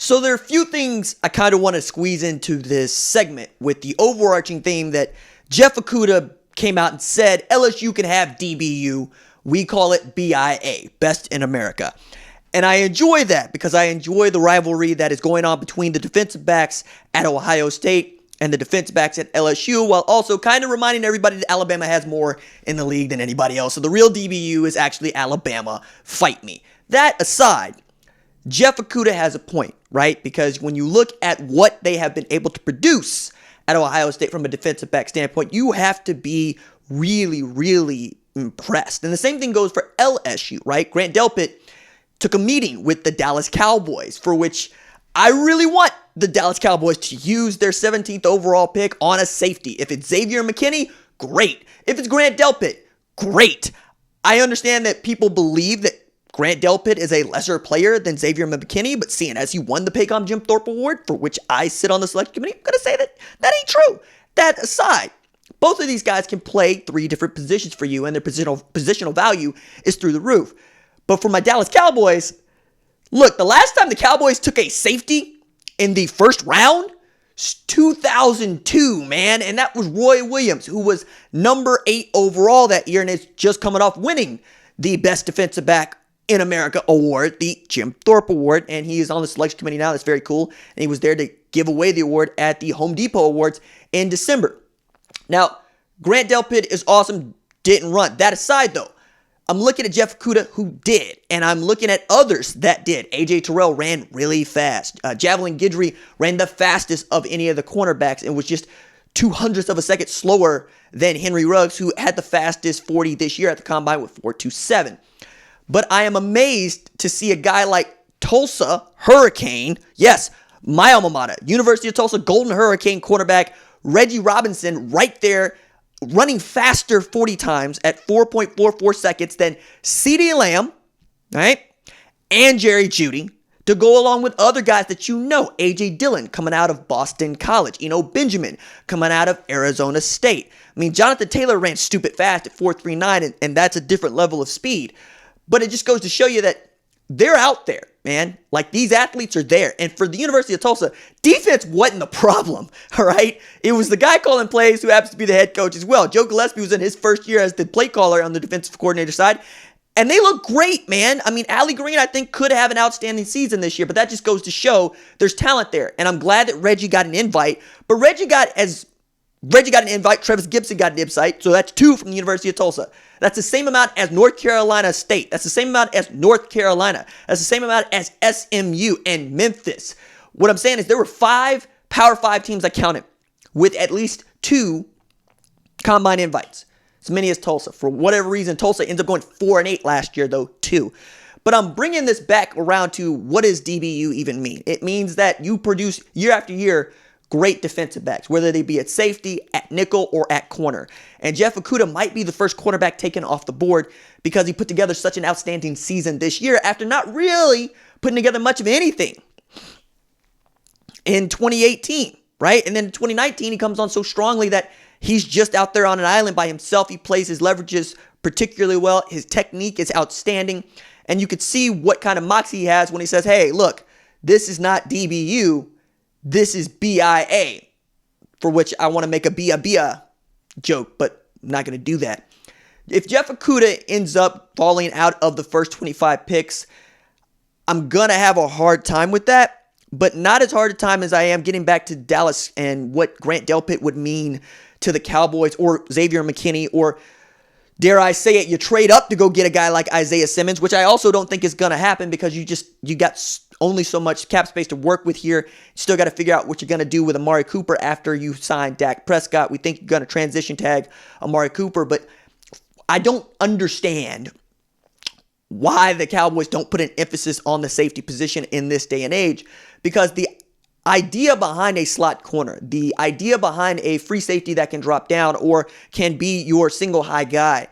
So there are a few things I kind of want to squeeze into this segment with the overarching theme that Jeff Okudah came out and said LSU can have DBU. We call it BIA, Best in America. And I enjoy that because I enjoy the rivalry that is going on between the defensive backs at Ohio State and the defensive backs at LSU, while also kind of reminding everybody that Alabama has more in the league than anybody else. So the real DBU is actually Alabama. Fight me. That aside, Jeff Okudah has a point, right? Because when you look at what they have been able to produce at Ohio State from a defensive back standpoint, you have to be really, really impressed. And the same thing goes for LSU, right? Grant Delpit took a meeting with the Dallas Cowboys, for which I really want the Dallas Cowboys to use their 17th overall pick on a safety. If it's Xavier McKinney, great. If it's Grant Delpit, great. I understand that people believe that Grant Delpit is a lesser player than Xavier McKinney, but seeing as he won the Paycom Jim Thorpe Award, for which I sit on the select committee, I'm going to say that that ain't true. That aside, both of these guys can play three different positions for you, and their positional value is through the roof. But for my Dallas Cowboys, look, the last time the Cowboys took a safety in the first round was 2002, man, and that was Roy Williams, who was number 8 overall that year and is just coming off winning the Best Defensive Back in America award, the Jim Thorpe Award, and he is on the selection committee now. That's very cool, and he was there to give away the award at the Home Depot Awards in December. Now, Grant Delpit is awesome, didn't run. That aside, though, I'm looking at Jeff Okudah, who did, and I'm looking at others that did. A.J. Terrell ran really fast. Javelin Guidry ran the fastest of any of the cornerbacks and was just 0.02 of a second slower than Henry Ruggs, who had the fastest 40 this year at the combine with 4.27. But I am amazed to see a guy like Tulsa Hurricane, yes, my alma mater, University of Tulsa Golden Hurricane quarterback Reggie Robinson right there running faster 40 times at 4.44 seconds than CeeDee Lamb, right, and Jerry Jeudy, to go along with other guys that you know. A.J. Dillon coming out of Boston College. Benjamin coming out of Arizona State. I mean, Jonathan Taylor ran stupid fast at 4.39, and that's a different level of speed. But it just goes to show you that they're out there, man. Like, these athletes are there. And for the University of Tulsa, defense wasn't the problem, all right? It was the guy calling plays who happens to be the head coach as well. Joe Gillespie was in his first year as the play caller on the defensive coordinator side. And they look great, man. I mean, Allie Green, I think, could have an outstanding season this year, but that just goes to show there's talent there. And I'm glad that Reggie got an invite. But Reggie got an invite. Travis Gibson got an invite. So that's 2 from the University of Tulsa. That's the same amount as North Carolina State. That's the same amount as North Carolina. That's the same amount as SMU and Memphis. What I'm saying is there were 5 Power 5 teams I counted with at least 2 combine invites. As many as Tulsa. For whatever reason, Tulsa ends up going 4-8 last year, though, too. But I'm bringing this back around to what does DBU even mean? It means that you produce year after year great defensive backs, whether they be at safety, at nickel, or at corner. And Jeff Okudah might be the first cornerback taken off the board because he put together such an outstanding season this year after not really putting together much of anything in 2018, right? And then in 2019, he comes on so strongly that he's just out there on an island by himself. He plays his leverages particularly well. His technique is outstanding. And you could see what kind of moxie he has when he says, hey, look, this is not DBU. This is BIA, for which I want to make a BIA joke, but I'm not going to do that. If Jeff Okudah ends up falling out of the first 25 picks, I'm going to have a hard time with that, but not as hard a time as I am getting back to Dallas and what Grant Delpit would mean to the Cowboys or Xavier McKinney, or dare I say it, you trade up to go get a guy like Isaiah Simmons, which I also don't think is going to happen because you got only so much cap space to work with here. You still got to figure out what you're going to do with Amari Cooper after you sign Dak Prescott. We think you're going to transition tag Amari Cooper, but I don't understand why the Cowboys don't put an emphasis on the safety position in this day and age, because the idea behind a slot corner, the idea behind a free safety that can drop down or can be your single high guy,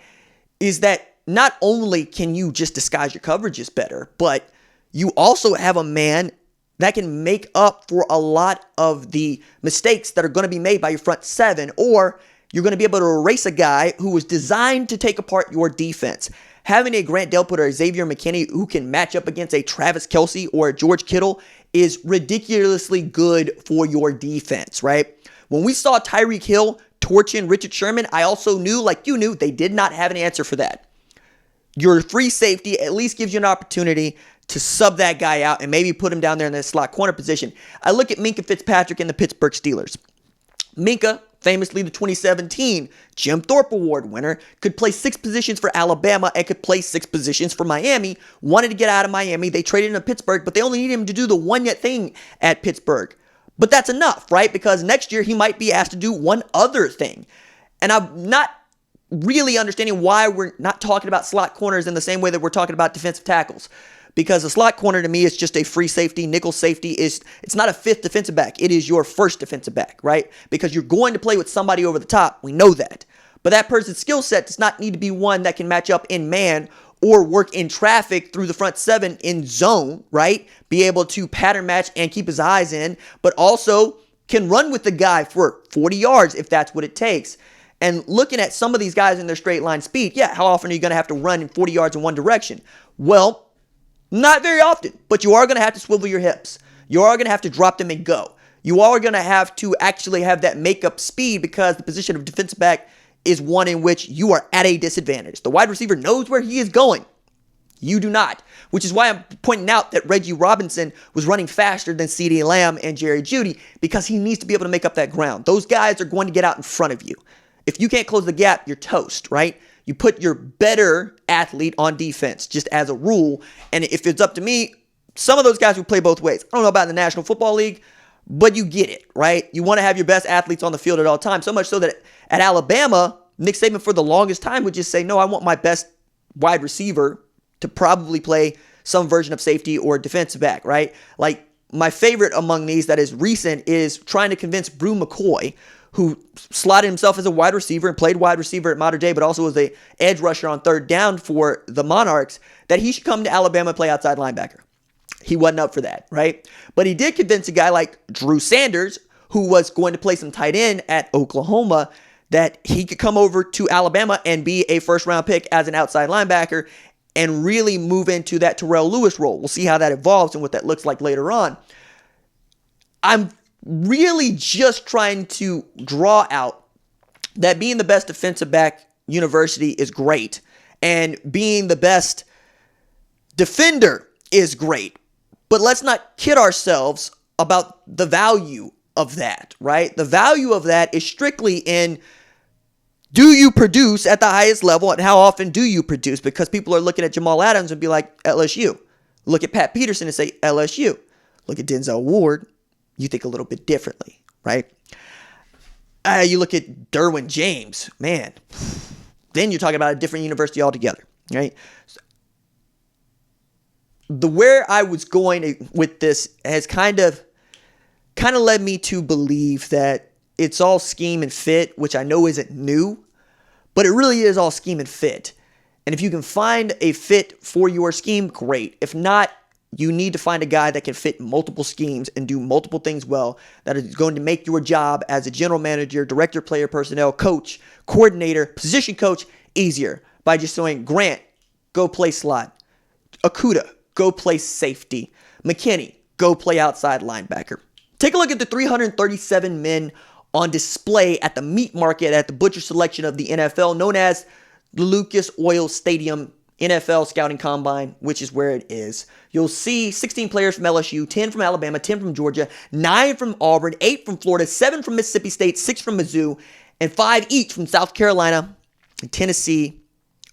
is that not only can you just disguise your coverages better, but you also have a man that can make up for a lot of the mistakes that are going to be made by your front 7, or you're going to be able to erase a guy who was designed to take apart your defense. Having a Grant Delpit or a Xavier McKinney who can match up against a Travis Kelce or a George Kittle is ridiculously good for your defense, right? When we saw Tyreek Hill torching Richard Sherman, I also knew, like you knew, they did not have an answer for that. Your free safety at least gives you an opportunity to sub that guy out and maybe put him down there in the slot corner position. I look at Minkah Fitzpatrick and the Pittsburgh Steelers. Minkah, famously the 2017 Jim Thorpe Award winner, could play 6 positions for Alabama and could play 6 positions for Miami. Wanted to get out of Miami. They traded him to Pittsburgh, but they only needed him to do the one thing at Pittsburgh. But that's enough, right? Because next year he might be asked to do one other thing. And I'm not really understanding why we're not talking about slot corners in the same way that we're talking about defensive tackles. Because a slot corner to me is just a free safety. Nickel safety it's not a 5th defensive back. It is your 1st defensive back, right? Because you're going to play with somebody over the top. We know that. But that person's skill set does not need to be one that can match up in man or work in traffic through the front 7 in zone, right? Be able to pattern match and keep his eyes in, but also can run with the guy for 40 yards if that's what it takes. And looking at some of these guys in their straight line speed, yeah, how often are you going to have to run in 40 yards in one direction? Well, not very often, but you are going to have to swivel your hips. You are going to have to drop them and go. You are going to have to actually have that makeup speed because the position of defensive back is one in which you are at a disadvantage. The wide receiver knows where he is going. You do not, which is why I'm pointing out that Reggie Robinson was running faster than CeeDee Lamb and Jerry Jeudy because he needs to be able to make up that ground. Those guys are going to get out in front of you. If you can't close the gap, you're toast, right? You put your better athlete on defense, just as a rule. And if it's up to me, some of those guys will play both ways. I don't know about the National Football League, but you get it, right? You want to have your best athletes on the field at all times. So much so that at Alabama, Nick Saban for the longest time would just say, no, I want my best wide receiver to probably play some version of safety or defensive back, right? Like my favorite among these that is recent is trying to convince Brew McCoy, who slotted himself as a wide receiver and played wide receiver at Mater Dei, but also was an edge rusher on 3rd down for the Monarchs, that he should come to Alabama and play outside linebacker. He wasn't up for that, right? But he did convince a guy like Drew Sanders, who was going to play some tight end at Oklahoma, that he could come over to Alabama and be a 1st-round pick as an outside linebacker and really move into that Terrell Lewis role. We'll see how that evolves and what that looks like later on. I'm really just trying to draw out that being the best defensive back university is great, and being the best defender is great. But let's not kid ourselves about the value of that, right? The value of that is strictly in, do you produce at the highest level, and how often do you produce? Because people are looking at Jamal Adams and be like, LSU. Look at Pat Peterson and say, LSU. Look at Denzel Ward. You think a little bit differently, right? You look at Derwin James, man. Then you're talking about a different university altogether, right? Where I was going with this has kind of led me to believe that it's all scheme and fit, which I know isn't new, but it really is all scheme and fit. And if you can find a fit for your scheme, great. If not, you need to find a guy that can fit multiple schemes and do multiple things well, that is going to make your job as a general manager, director, player, personnel, coach, coordinator, position coach easier by just saying, Grant, go play slot. Okudah, go play safety. McKinney, go play outside linebacker. Take a look at the 337 men on display at the meat market at the butcher selection of the NFL, known as the Lucas Oil Stadium NFL Scouting Combine, which is where it is. You'll see 16 players from LSU, 10 from Alabama, 10 from Georgia, 9 from Auburn, 8 from Florida, 7 from Mississippi State, 6 from Mizzou, and 5 each from South Carolina and Tennessee.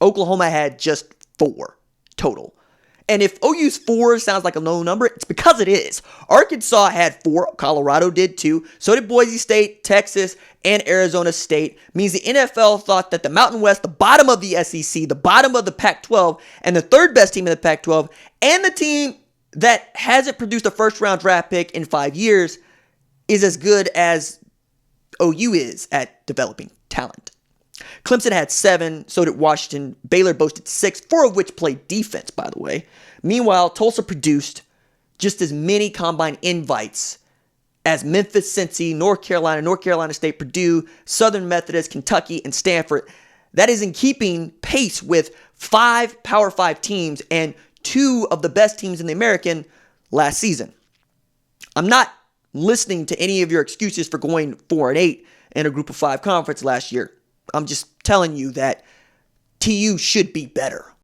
Oklahoma had just 4 total. And if OU's 4 sounds like a low number, it's because it is. Arkansas had 4. Colorado did too. So did Boise State, Texas, and Arizona State. Means the NFL thought that the Mountain West, the bottom of the SEC, the bottom of the Pac-12, and the 3rd best team in the Pac-12, and the team that hasn't produced a 1st-round draft pick in 5 years is as good as OU is at developing talent. Clemson had 7, so did Washington. Baylor boasted 6, 4 of which played defense, by the way. Meanwhile, Tulsa produced just as many combine invites as Memphis, Cincy, North Carolina State, Purdue, Southern Methodist, Kentucky, and Stanford. That is in keeping pace with 5 Power 5 teams and 2 of the best teams in the American last season. I'm not listening to any of your excuses for going 4-8 in a group of 5 conference last year. I'm just telling you that TU should be better.